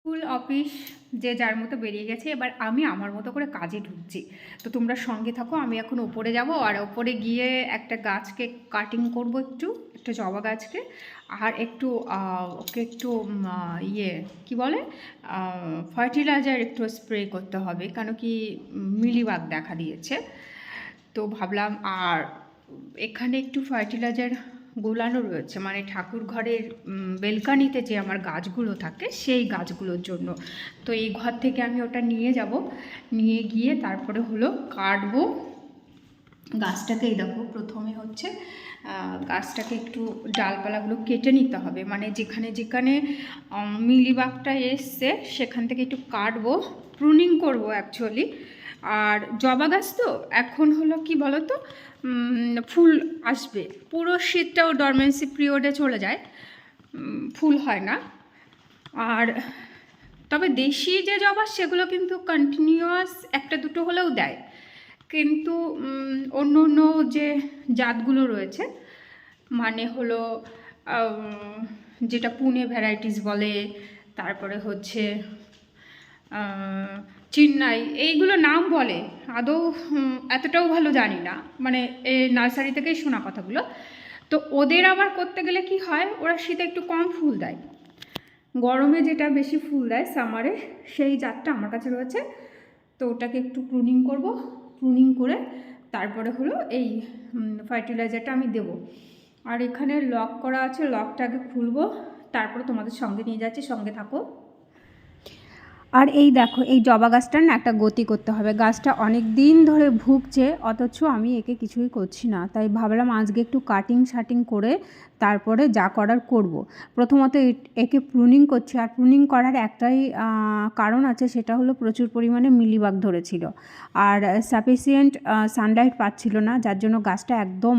School office যে যার মতো বেরিয়ে গেছে, এবার আমি আমার মতো করে কাজে ঢুকছি। তো তোমরা সঙ্গে থাকো, আমি এখন ওপরে যাব, আর ওপরে গিয়ে একটা গাছকে কাটিং করব, একটা জবা গাছকে, আর একটু ওকে একটু ইয়ে কি বলে ফার্টিলাইজার একটু স্প্রে করতে হবে, কেন কি মিলিবাগ দেখা দিয়েছে। তো ভাবলাম, আর এখানে একটু ফার্টিলাইজার গোলানো রয়েছে, মানে ঠাকুর ঘরের বেলকানিতে যে আমার গাছগুলো থাকে সেই গাছগুলোর জন্য। তো এই ঘর থেকে আমি ওটা নিয়ে যাব, নিয়ে গিয়ে তারপরে হলো কাটবো গাছটাকে। এই দেখো, প্রথমে হচ্ছে গাছটাকে একটু ডালপালাগুলো কেটে নিতে হবে, মানে যেখানে যেখানে মিলিবাগটা এসছে সেখান থেকে একটু কাটবো, প্রুনিং করবো অ্যাকচুয়ালি। আর জবা গাছ তো এখন হলো কি বলো তো, ফুল আসবে, পুরো শীতটাও ডরমেন্সি পিরিয়ডে চলে যায়, ফুল হয় না। আর তবে দেশি যে জবা সেগুলো কিন্তু কন্টিনিউয়াস একটা দুটো হলেও দেয়, কিন্তু অন্য অন্য যে জাতগুলো রয়েছে, মানে হলো যেটা পুনে ভ্যারাইটিস বলে, তারপরে হচ্ছে চেন্নাই, এইগুলো নাম বলে, আদৌ এতটাও ভালো জানি না, মানে এই নার্সারি থেকেই শোনা কথাগুলো। তো ওদের আবার করতে গেলে কি হয়, ওরা শীতে একটু কম ফুল দেয়, গরমে যেটা বেশি ফুল দেয় সামারে, সেই জাতটা আমার কাছে রয়েছে। তো ওটাকে একটু প্রুনিং করব, প্রুনিং করে তারপরে হলো এই ফার্টিলাইজারটা আমি দেব। আর এখানে লক করা আছে, লকটাকে খুলবো, তারপরে তোমাদের সঙ্গে নিয়ে যাচ্ছি, সঙ্গে থাকো। আর এই দেখো, এই জবা গাছটার না একটা গতি করতে হবে, গাছটা অনেক দিন ধরে ভুগছে, অথচ আমি একে কিছুই করছি না। তাই ভাবলাম আজকে একটু কাটিং শাটিং করে তারপরে যা করার করব। প্রথমত একে প্রুনিং করছি, আর প্রুনিং করার একটাই কারণ আছে, সেটা হলো প্রচুর পরিমাণে মিলিবাগ ধরেছিল, আর সাফিসিয়েন্ট সানলাইট পাচ্ছিল না, যার জন্য গাছটা একদম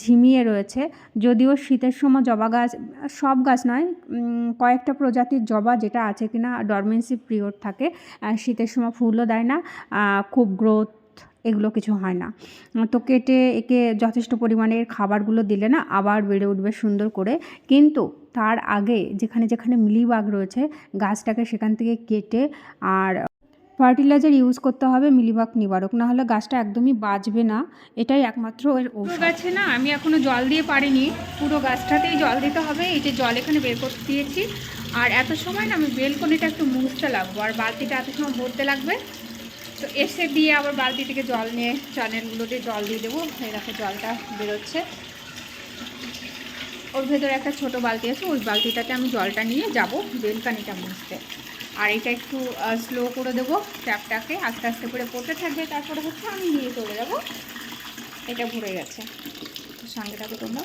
ঝিমিয়ে রয়েছে। যদিও শীতের সময় জবা গাছ, সব গাছ নয়, কয়েকটা প্রজাতির জবা যেটা আছে কিনা ডরমেন্সি পিরিয়ড থাকে, শীতের সময় ফুলও দেয় না, খুব গ্রোথ এগুলো কিছু হয় না। তো কেটে একে যথেষ্ট পরিমাণের খাবারগুলো দিলে না আবার বেড়ে উঠবে সুন্দর করে। কিন্তু তার আগে যেখানে যেখানে মিলিবাগ রয়েছে, গাছটাকে সেখান থেকে কেটে আর ফার্টিলাইজার ইউজ করতে হবে, মিলিবাগ নিবারক, না হলে গাছটা একদমই বাঁচবে না। এটাই একমাত্র এর ঔষধ। গাছে না আমি এখনও জল দিয়ে পারিনি, পুরো গাছটাতেই জল দিতে হবে। এই যে জল এখানে বের করতে দিয়েছি, আর এত সময় না আমি বেলকনিটা একটু মুছতে লাগবো, আর বালতিটা এত সময় ভরতে লাগবে। তো এসে দিয়ে আবার বালতি থেকে জল নিয়ে চ্যানেলগুলোতে জল দিয়ে দেবো। এই দেখো জলটা বেরোচ্ছে, ওর ভেতরে একটা ছোট বালতি আছে, ওই বালতিটাতে আমি জলটা নিয়ে যাব বেলকানিটা মুছতে। আর এটা একটু স্লো করে দেবো, ট্যাপটাকে আস্তে আস্তে করে পড়তে থাকবে, তারপরে হচ্ছে আমি নিয়ে চলে যাব। এটা ভরে গেছে, সঙ্গে থাকো তোমরা।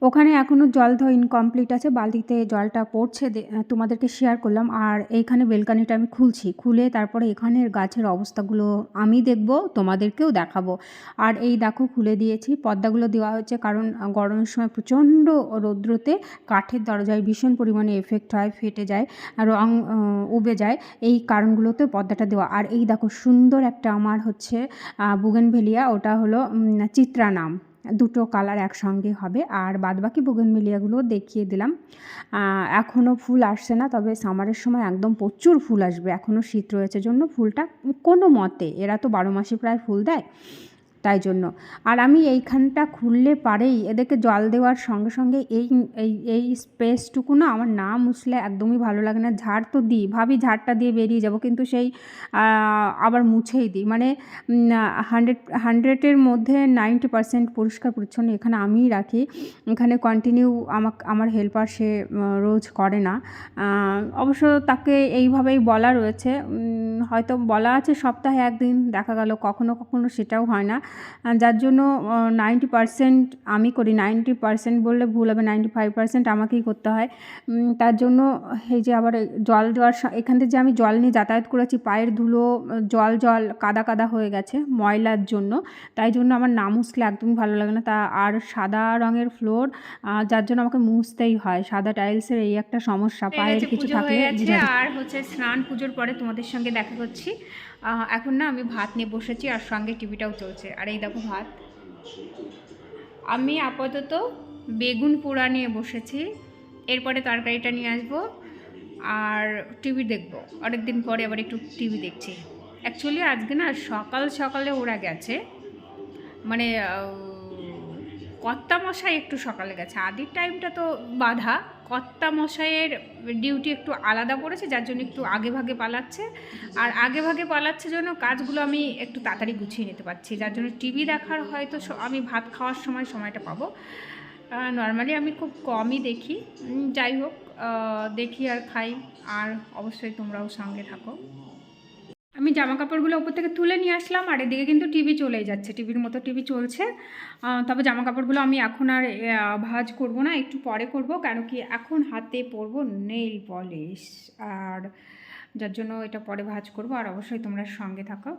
ওখানে এখনও জল ধোয়া ইনকমপ্লিট আছে, বালতিতে জলটা পড়ছে, তোমাদেরকে শেয়ার করলাম। আর এইখানে বেলকানিটা আমি খুলছি, খুলে তারপরে এখানের গাছের অবস্থাগুলো আমি দেখব, তোমাদেরকেও দেখাবো। আর এই দেখো খুলে দিয়েছি, পর্দাগুলো দেওয়া হচ্ছে কারণ গরমের সময় প্রচণ্ড রৌদ্রতে কাঠের দরজায় ভীষণ পরিমাণে এফেক্ট হয়, ফেটে যায়, রং উবে যায়, এই কারণগুলোতে পর্দাটা দেওয়া। আর এই দেখো সুন্দর একটা আমার হচ্ছে বুগেনভেলিয়া, ওটা হলো চিত্রা নাম, দুটো কালার একসঙ্গে হবে। আর বাদবাকি বুগেনভেলিয়াগুলো দেখিয়ে দিলাম। এখনও ফুল আসছে না, তবে সামারের সময় একদম প্রচুর ফুল আসবে, এখনও শীত রয়েছে জন্য ফুলটা কোনো মতে, এরা তো 12 মাসই প্রায় ফুল দেয়, তাই জন্য। আর আমি এইখানটা খুললে পারেই এদেরকে জল দেওয়ার সঙ্গে সঙ্গে এই এই এই স্পেসটুকু না আমার না মুছলে একদমই ভালো লাগে না। ঝাড় তো দিই, ভাবি ঝাড়টা দিয়ে বেরিয়ে যাব, কিন্তু সেই আবার মুছেই দিই, মানে 100-এর মধ্যে 90% পরিষ্কার পরিচ্ছন্ন এখানে আমিই রাখি। এখানে কন্টিনিউ আমার হেল্পার সে রোজ করে না, অবশ্য তাকে এইভাবেই বলা রয়েছে, হয়তো বলা আছে সপ্তাহে একদিন, দেখা গেল কখনো কখনো সেটাও হয় না, যার জন্য 90% আমি করি। 90% বললে ভুল হবে, 95% আমাকেই করতে হয়। তার জন্য এই যে আবার জল দেওয়ার এখান থেকে যে আমি জল নিয়ে যাতায়াত করেছি, পায়ের ধুলো জল কাদা কাদা হয়ে গেছে ময়লার জন্য, তাই জন্য আমার না মুছলে একদমই ভালো লাগে না। আর সাদা রঙের ফ্লোর, যার জন্য আমাকে মুছতেই হয়, সাদা টাইলসের এই একটা সমস্যা, পায়ের কিছু থাকলে। আর হচ্ছে স্নান পুজোর পরে তোমাদের সঙ্গে দেখা করছি। এখন না আমি ভাত নিয়ে বসেছি, আর সঙ্গে টিভিটাও চলছে। আর এই দেখো ভাত, আমি আপাতত বেগুন পোড়া নিয়ে বসেছি, এরপরে তরকারিটা নিয়ে আসবো। আর টিভি দেখবো, অনেকদিন পরে আবার একটু টিভি দেখছি। অ্যাকচুয়ালি আজকে না সকাল সকালে ওরা গেছে, মানে কর্তামশাই একটু সকালে গেছে, আদির টাইমটা তো বাধা। কর্তামশাইয়ের ডিউটি একটু আলাদা পড়েছে, যার জন্য একটু আগে ভাগে পালাচ্ছে। আর আগে ভাগে পালাচ্ছে জন্য কাজগুলো আমি একটু তাড়াতাড়ি গুছিয়ে নিতে পারছি, যার জন্য টিভি দেখার হয়তো আমি ভাত খাওয়ার সময়টা পাবো। নর্মালি আমি খুব কমই দেখি, যাই হোক দেখি আর খাই। আর অবশ্যই তোমরাও সঙ্গে থাকো। আমি জামা কাপড়গুলো ওপর থেকে তুলে নিয়ে আসলাম, আর এদিকে কিন্তু টিভি চলেই যাচ্ছে, টিভির মতো টিভি চলছে। তবে জামা কাপড়গুলো আমি এখন আর ভাঁজ করব না, একটু পরে করব, কেন কি এখন হাতে পরব নেল পলিশ, আর যার জন্য এটা পরে ভাঁজ করব। আর অবশ্যই তোমরা সঙ্গে থাকো।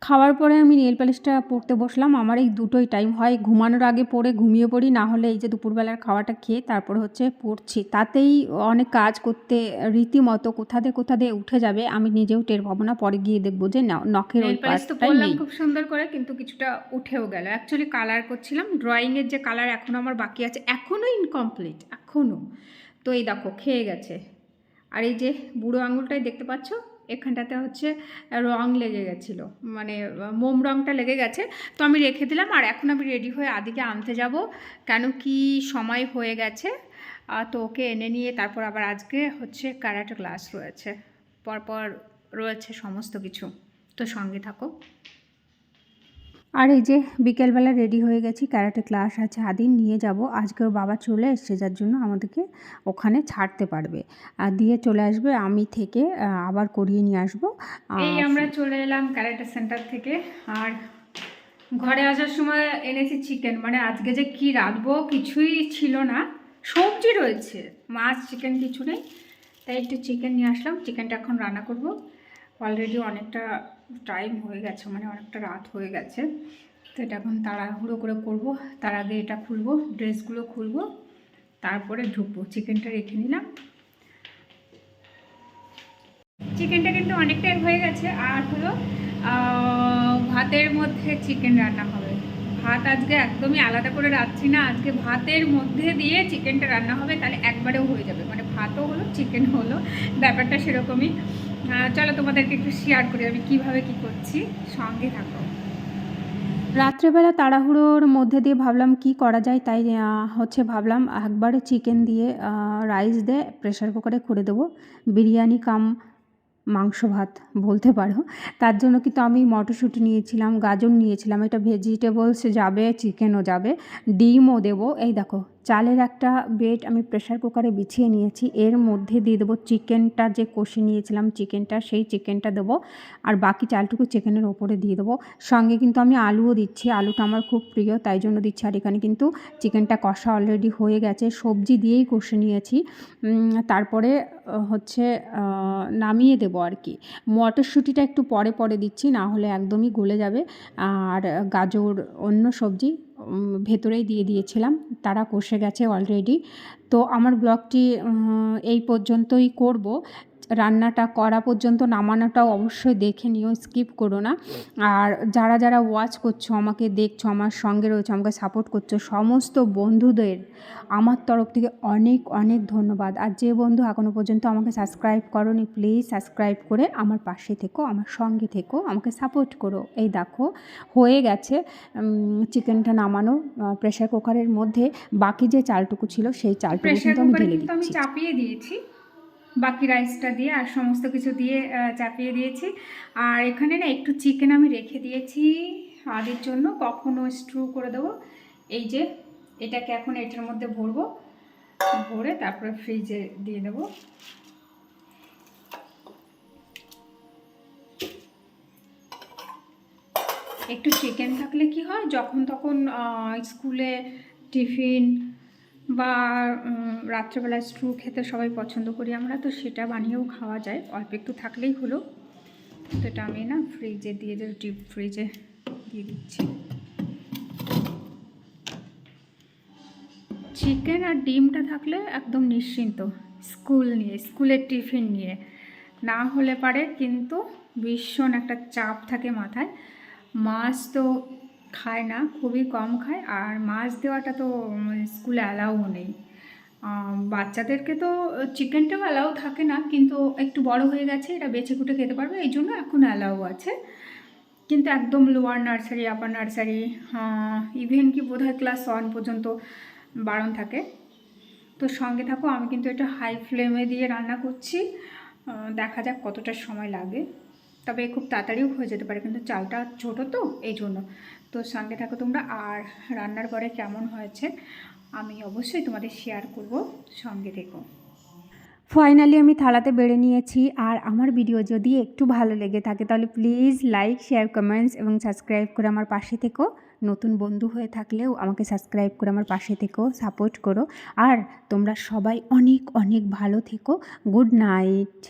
খাওয়ার পরে আমি নেল পালিশটা পরতে বসলাম। আমার এই দুটোই টাইম হয়, ঘুমানোর আগে পরে ঘুমিয়ে পড়ি, না হলে এই যে দুপুরবেলার খাওয়াটা খেয়ে তারপরে হচ্ছে পড়ছি। তাতেই অনেক কাজ করতে রীতিমতো কোথা দিয়ে উঠে যাবে আমি নিজেও টের পাবো না, পরে গিয়ে দেখবো যে নখের ওই পাশটাই নেই। খুব সুন্দর করে, কিন্তু কিছুটা উঠেও গেল। অ্যাকচুয়ালি কালার করছিলাম, ড্রয়িংয়ের যে কালার এখনও আমার বাকি আছে, এখনও ইনকমপ্লিট এখনও। তো এই দেখো খেয়ে গেছে। আর এই যে বুড়ো আঙুলটাই দেখতে পাচ্ছ, এখানটাতে হচ্ছে রং লেগে গেছিলো, মানে মোম রংটা লেগে গেছে। তো আমি রেখে দিলাম, আর এখন আমি রেডি হয়ে আদিকে আনতে যাব, কেন কি সময় হয়ে গেছে। তো ওকে এনে নিয়ে তারপর আবার আজকে হচ্ছে ক্যারাটে ক্লাস রয়েছে, পরপর রয়েছে সমস্ত কিছু। তো সঙ্গে থাকো। আর এই যে বিকেলবেলা রেডি হয়ে গেছি, ক্যারাটে ক্লাস আছে আদিন নিয়ে যাব। আজকে ওর বাবা চলে এসছে, যার জন্য আমাদেরকে ওখানে ছাড়তে পারবে আর দিয়ে চলে আসবে, আমি থেকে আবার করিয়ে নিয়ে আসবো। এই আমরা চলে এলাম ক্যারাটে সেন্টার থেকে। আর ঘরে আসার সময় এনেছি চিকেন, মানে আজকে যে কি রাঁধবো কিছুই ছিল না, সবজি রয়েছে, মাছ চিকেন কিছু নেই, তাই একটু চিকেন নিয়ে আসলাম। চিকেনটা এখন রান্না করব। অলরেডি অনেকটা টাইম হয়ে গেছে, মানে অনেকটা রাত হয়ে গেছে। তো এটা এখন তাড়াহুড়ো করে করব। তার আগে এটা খুলবো, ড্রেসগুলো খুলবো, তারপরে ঢুকবো। চিকেনটা রেখে নিলাম। চিকেনটা কিন্তু অনেকটাই হয়ে গেছে। আর হলো ভাতের মধ্যে চিকেন রান্না হবে। ভাত আজকে একদমই আলাদা করে রাখছি না, আজকে ভাতের মধ্যে দিয়ে চিকেনটা রান্না হবে, তাহলে একবারেও হয়ে যাবে, মানে ভাতও হলো চিকেন হলো, ব্যাপারটা সেরকমই। চলো তোমাদেরকে একটু শেয়ার করি আমি কিভাবে কি করছি, সঙ্গে থাকো। রাত্রেবেলা তাড়াহুড়োর মধ্যে দিয়ে ভাবলাম কি করা যায়, তাই হচ্ছে ভাবলাম একবারে চিকেন দিয়ে রাইস দিয়ে প্রেশার কুকারে করে দেবো, বিরিয়ানি কাম মাংস ভাত বলতে পারো। তার জন্য কিন্তু আমি মটরশুঁটি নিয়েছিলাম, গাজর নিয়েছিলাম, এটা ভেজিটেবলস যাবে, চিকেনও যাবে, ডিমও দেবো। এই দেখো চালের একটা বেড আমি প্রেশার কুকারে বিছিয়ে নিয়েছি, এর মধ্যে দিয়ে দেবো চিকেনটা, যে কষে নিয়েছিলাম চিকেনটা, সেই চিকেনটা দেবো, আর বাকি চালটুকু চিকেনের ওপরে দিয়ে দেবো। সঙ্গে কিন্তু আমি আলুও দিচ্ছি, আলুটা আমার খুব প্রিয় তাই জন্য দিচ্ছি। আর এখানে কিন্তু চিকেনটা কষা অলরেডি হয়ে গেছে, সবজি দিয়েই কষে নিয়েছি। তারপরে হচ্ছে নামিয়ে দেবো আর কি। মটরশুঁটিটা একটু পরে পরে দিচ্ছি, না হলে একদমই গলে যাবে। আর গাজর অন্য সবজি ভেতরেই দিয়ে দিয়েছিলাম, তারা কষে গেছে অলরেডি। তো আমার ব্লগটি এই পর্যন্তই করব। রান্নাটা করা পর্যন্ত নামানোটাও অবশ্যই দেখে নিও, স্কিপ করো না। আর যারা যারা ওয়াচ করছো, আমাকে দেখছো, আমার সঙ্গে রয়েছে, আমাকে সাপোর্ট করছো, সমস্ত বন্ধুদের আমার তরফ থেকে অনেক অনেক ধন্যবাদ। আর যে বন্ধু এখনও পর্যন্ত আমাকে সাবস্ক্রাইব করোনি, প্লিজ সাবস্ক্রাইব করে আমার পাশে থেকো, আমার সঙ্গে থেকো, আমাকে সাপোর্ট করো। এই দেখো হয়ে গেছে চিকেনটা নামানো প্রেশার কুকারের মধ্যে। বাকি যে চালটুকু ছিল সেই চালটুকু কিন্তু আমি ঢেলে দিচ্ছি। আমি চাপিয়ে দিয়েছি বাকি রাইসটা দিয়ে, আর সমস্ত কিছু দিয়ে চাপিয়ে দিয়েছি। আর এখানে না একটু চিকেন আমি রেখে দিয়েছি আদির জন্য, কখনো স্ট্রু করে দেবো। এই যে এটাকে এখন এটার মধ্যে ভরবো, ভরে তারপরে ফ্রিজে দিয়ে দেবো। একটু চিকেন থাকলে কি হয়, যখন তখন স্কুলে টিফিন বা রাত্রেবেলা স্ট্রু খেতে সবাই পছন্দ করি আমরা, তো সেটা বানিয়েও খাওয়া যায়, অল্প একটু থাকলেই হলো। তো এটা আমি না ফ্রিজে দিয়ে ডিপ ফ্রিজে দিয়ে দিচ্ছি। চিকেন আর ডিমটা থাকলে একদম নিশ্চিন্ত স্কুলের টিফিন নিয়ে, না হলে পারে কিন্তু ভীষণ একটা চাপ থাকে মাথায়। মাছ তো খায় না, খুবই কম খায়, আর মাছ দেওয়াটা তো স্কুলে অ্যালাউ নেই। বাচ্চাদেরকে তো চিকেনটাও অ্যালাউ থাকে না, কিন্তু একটু বড় হয়ে গেছে, এটা বেছে কুটে খেতে পারবে, এই জন্য এখন অ্যালাউ আছে। কিন্তু একদম লোয়ার নার্সারি, আপার নার্সারি, ইভেন কি বোধহয় ক্লাস 1 পর্যন্ত বারণ থাকে। তো সঙ্গে থাকো, আমি কিন্তু এটা হাই ফ্লেমে দিয়ে রান্না করছি। দেখা যাক কতটা সময় লাগে, তবে খুব তাড়াতাড়িও হয়ে যেতে পারে, কিন্তু চালটা ছোটো তো এই জন্য। তো সঙ্গে থাকো তোমরা, আর রান্নার পরে কেমন হয়েছে আমি অবশ্যই তোমাদের শেয়ার করব, সঙ্গে থেকো। ফাইনালি আমি থালাতে বেড়ে নিয়েছি। আর আমার ভিডিও যদি একটু ভালো লেগে থাকে তাহলে প্লিজ লাইক, শেয়ার, কমেন্টস এবং সাবস্ক্রাইব করে আমার পাশে থেকো। নতুন বন্ধু হয়ে থাকলেও আমাকে সাবস্ক্রাইব করে আমার পাশে থেকো, সাপোর্ট করো। আর তোমরা সবাই অনেক অনেক ভালো থেকো। Good night.